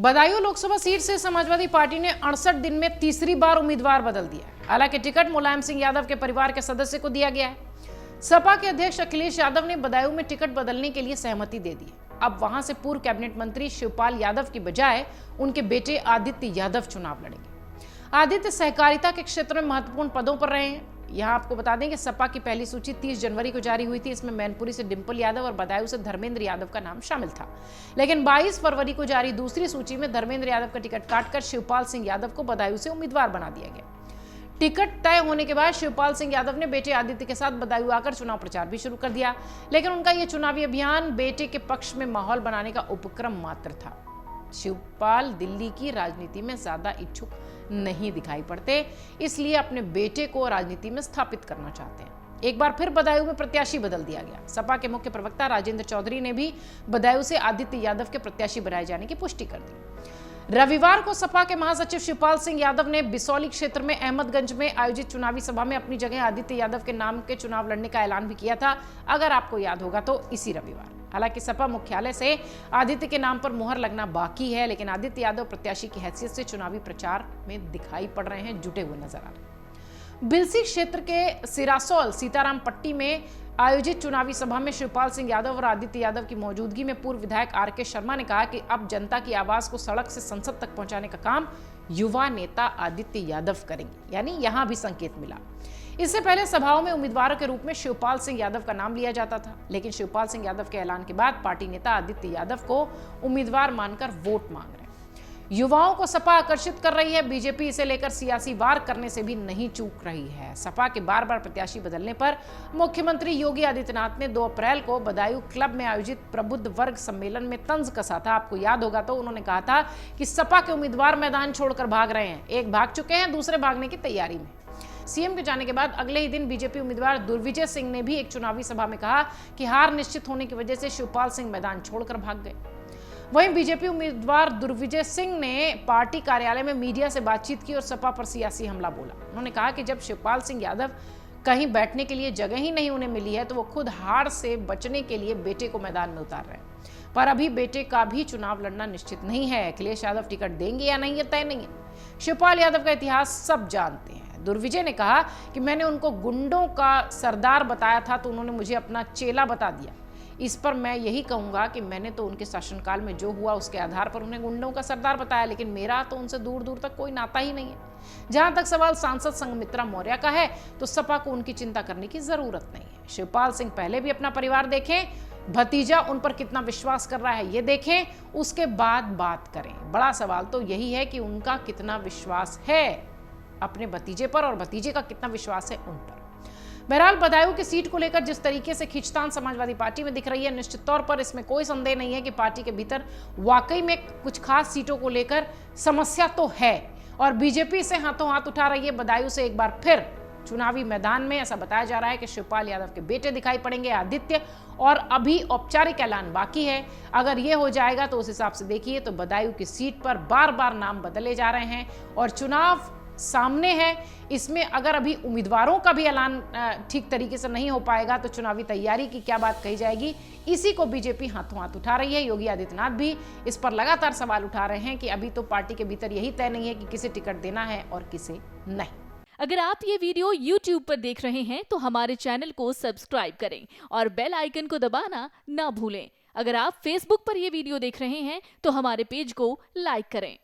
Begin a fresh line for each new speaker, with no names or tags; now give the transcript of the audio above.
Badaun Lok Sabha seat से Samajwadi party ने 68 दिन में तीसरी बार उम्मीदवार बदल दिया है। हालांकि टिकट मुलायम सिंह यादव के परिवार के सदस्य को दिया गया है। सपा के अध्यक्ष अखिलेश यादव ने बदायूं में टिकट बदलने के लिए सहमति दे दी है। अब वहां से पूर्व कैबिनेट मंत्री शिवपाल यादव की बजाय उनके बेटे आदित्य यादव चुनाव लड़ेंगे। आदित्य सहकारिता के क्षेत्र में महत्वपूर्ण पदों पर रहे हैं। यहाँ आपको बता दें कि सपा की पहली सूची 30 जनवरी को जारी हुई थी। इसमें मैनपुरी से डिंपल यादव और बदायूं से धर्मेंद्र यादव का नाम शामिल था। लेकिन 22 फरवरी को जारी दूसरी सूची में धर्मेंद्र यादव का टिकट काटकर शिवपाल सिंह यादव को बदायूं से उम्मीदवार बना दिया गया। टिकट तय होने के बाद शिवपाल सिंह यादव ने बेटे आदित्य के साथ बदायूं आकर चुनाव प्रचार भी शुरू कर दिया। लेकिन उनका यह चुनावी अभियान बेटे के पक्ष में माहौल बनाने का उपक्रम मात्र था। शिवपाल दिल्ली की राजनीति में ज्यादा इच्छुक नहीं दिखाई पड़ते, इसलिए अपने बेटे को राजनीति में स्थापित करना चाहते हैं। एक बार फिर बदायूं में प्रत्याशी बदल दिया गया। सपा के मुख्य प्रवक्ता राजेंद्र चौधरी ने भी बदायूं से आदित्य यादव के प्रत्याशी बनाए जाने की पुष्टि कर दी। रविवार को सपा के महासचिव शिवपाल सिंह यादव ने बिसौली क्षेत्र में अहमदगंज में आयोजित चुनावी सभा में अपनी जगह आदित्य यादव के नाम के चुनाव लड़ने का ऐलान भी किया था, अगर आपको याद होगा तो इसी रविवार। हालांकि सपा मुख्यालय से आदित्य के नाम पर मुहर लगना बाकी है, लेकिन आदित्य यादव प्रत्याशी की हैसियत से चुनावी प्रचार में दिखाई पड़ रहे हैं, जुटे हुए नजर आ रहे हैं। बिलसी क्षेत्र के सिरासौल सीताराम पट्टी में आयोजित चुनावी सभा में शिवपाल सिंह यादव और आदित्य यादव की मौजूदगी में पूर्व विधायक आर.के. शर्मा ने कहा कि अब जनता की आवाज को सड़क से संसद तक पहुंचाने का काम युवा नेता आदित्य यादव करेंगे, यानी यहां भी संकेत मिला। इससे पहले सभाओं में उम्मीदवारों के रूप में शिवपाल सिंह यादव का नाम लिया जाता था, लेकिन शिवपाल सिंह यादव के ऐलान के बाद पार्टी नेता आदित्य यादव को उम्मीदवार मानकर वोट मांग रहे हैं। युवाओं को सपा आकर्षित कर रही है। बीजेपी इसे लेकर सियासी वार करने से भी नहीं चूक रही है। सपा के बार बार प्रत्याशी बदलने पर मुख्यमंत्री योगी आदित्यनाथ ने 2 अप्रैल को बदायूं क्लब में आयोजित प्रबुद्ध वर्ग सम्मेलन में तंज कसा था। आपको याद होगा तो उन्होंने कहा था कि सपा के उम्मीदवार मैदान छोड़कर भाग रहे हैं, एक भाग चुके हैं, दूसरे भागने की तैयारी में। सीएम के जाने के बाद अगले ही दिन बीजेपी उम्मीदवार दुर्विजय सिंह ने भी एक चुनावी सभा में कहा कि हार निश्चित होने की वजह से शिवपाल सिंह मैदान छोड़कर भाग गए। वहीं बीजेपी उम्मीदवार दुर्विजय सिंह ने पार्टी कार्यालय में मीडिया से बातचीत की और सपा पर सियासी हमला बोला। उन्होंने कहा कि जब शिवपाल सिंह यादव कहीं बैठने के लिए जगह ही नहीं उन्हें मिली है तो वो खुद हार से बचने के लिए बेटे को मैदान में उतार रहे हैं, पर अभी बेटे का भी चुनाव लड़ना निश्चित नहीं है। अखिलेश यादव टिकट देंगे या नहीं, ये तय नहीं है। शिवपाल यादव का इतिहास सब जानते हैं। दुर्विजय ने कहा कि मैंने उनको गुंडों का सरदार बताया था तो उन्होंने मुझे अपना चेला बता दिया। इस पर मैं यही कहूंगा कि मैंने तो उनके शासनकाल में जो हुआ उसके आधार पर उन्हें गुंडों का सरदार बताया, लेकिन मेरा तो उनसे दूर दूर तक कोई नाता ही नहीं है। जहां तक सवाल सांसद संघमित्रा मौर्य का है तो सपा को उनकी चिंता करने की जरूरत नहीं है। शिवपाल सिंह पहले भी अपना परिवार देखें, भतीजा उन पर कितना विश्वास कर रहा है ये देखें, उसके बाद बात करें। बड़ा सवाल तो यही है कि उनका कितना विश्वास है अपने भतीजे पर और भतीजे का कितना विश्वास है उन पर। बहरहाल बदायूं की सीट को लेकर जिस तरीके से खींचतान समाजवादी पार्टी में दिख रही है, निश्चित तौर पर इसमें कोई संदेह नहीं है कि पार्टी के भीतर वाकई में कुछ खास सीटों को लेकर समस्या तो है और बीजेपी से हाथों हाथ उठा रही है। बदायूं से एक बार फिर चुनावी मैदान में ऐसा बताया जा रहा है कि शिवपाल यादव के बेटे दिखाई पड़ेंगे आदित्य, और अभी औपचारिक ऐलान बाकी है। अगर ये हो जाएगा तो उस हिसाब से देखिए तो बदायूं की सीट पर बार बार नाम बदले जा रहे हैं और चुनाव सामने है। इसमें अगर अभी उम्मीदवारों का भी ऐलान ठीक तरीके से नहीं हो पाएगा तो चुनावी तैयारी की क्या बात कही जाएगी, इसी को बीजेपी हाथों हाथ उठा रही है। योगी आदित्यनाथ भी इस पर लगातार सवाल उठा रहे हैं कि अभी तो पार्टी के भीतर यही तय नहीं है कि किसे टिकट देना है और किसे नहीं।
अगर आप ये वीडियो YouTube पर देख रहे हैं तो हमारे चैनल को सब्सक्राइब करें और बेल आइकन को दबाना ना भूलें। अगर आप Facebook पर ये वीडियो देख रहे हैं तो हमारे पेज को लाइक करें।